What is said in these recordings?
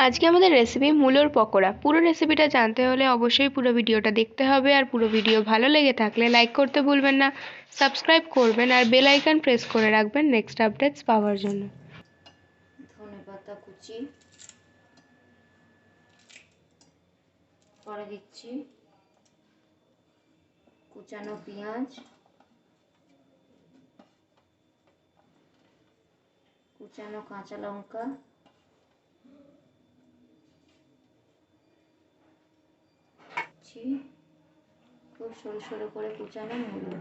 আজকে আমাদের রেসিপি মূলোর পকোড়া। পুরো রেসিপিটা জানতে হলে অবশ্যই পুরো ভিডিওটা দেখতে হবে, আর পুরো ভিডিও ভালো লেগে থাকলে লাইক করতে ভুলবেন না, সাবস্ক্রাইব করবেন আর বেল আইকন প্রেস করে রাখবেন নেক্সট আপডেটস পাওয়ার জন্য। ধনেপাতা কুচি করে দিচ্ছি, কুচানো পেঁয়াজ, কুচানো কাঁচা লঙ্কা, খুব সরু সরু করে কুচানো মূলো,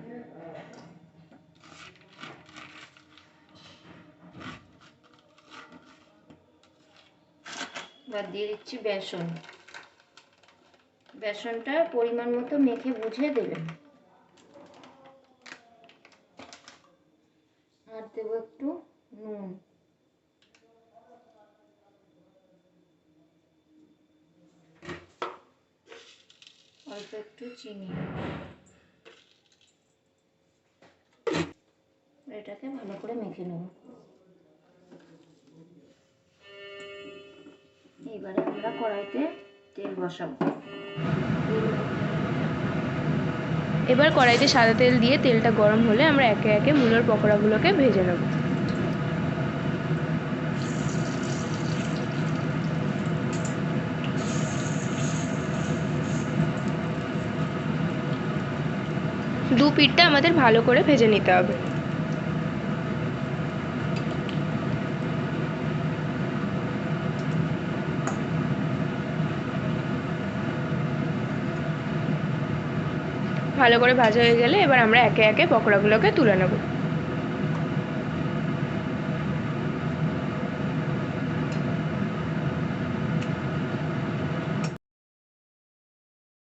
এবার দিয়ে দিচ্ছি বেসন। বেসনটা পরিমাণ মতো মেখে বুঝে দেবেন। আর দেবো একটু নুন, অল্প একটু চিনি। এটাকে ভালো করে মেখে নেব। এবারে আমরা কড়াইতে তেল বসাবো। এবার কড়াইতে সাদা তেল দিয়ে তেলটা গরম হলে আমরা একে একে মূলোর পকোড়াগুলোকে ভেজে নেব। দু পিঠটা আমাদের ভালো করে ভেজে নিতে হবে। ভালো করে ভাজা হয়ে গেলে এবার আমরা একে একে পকোড়াগুলোকে তুলে নেব।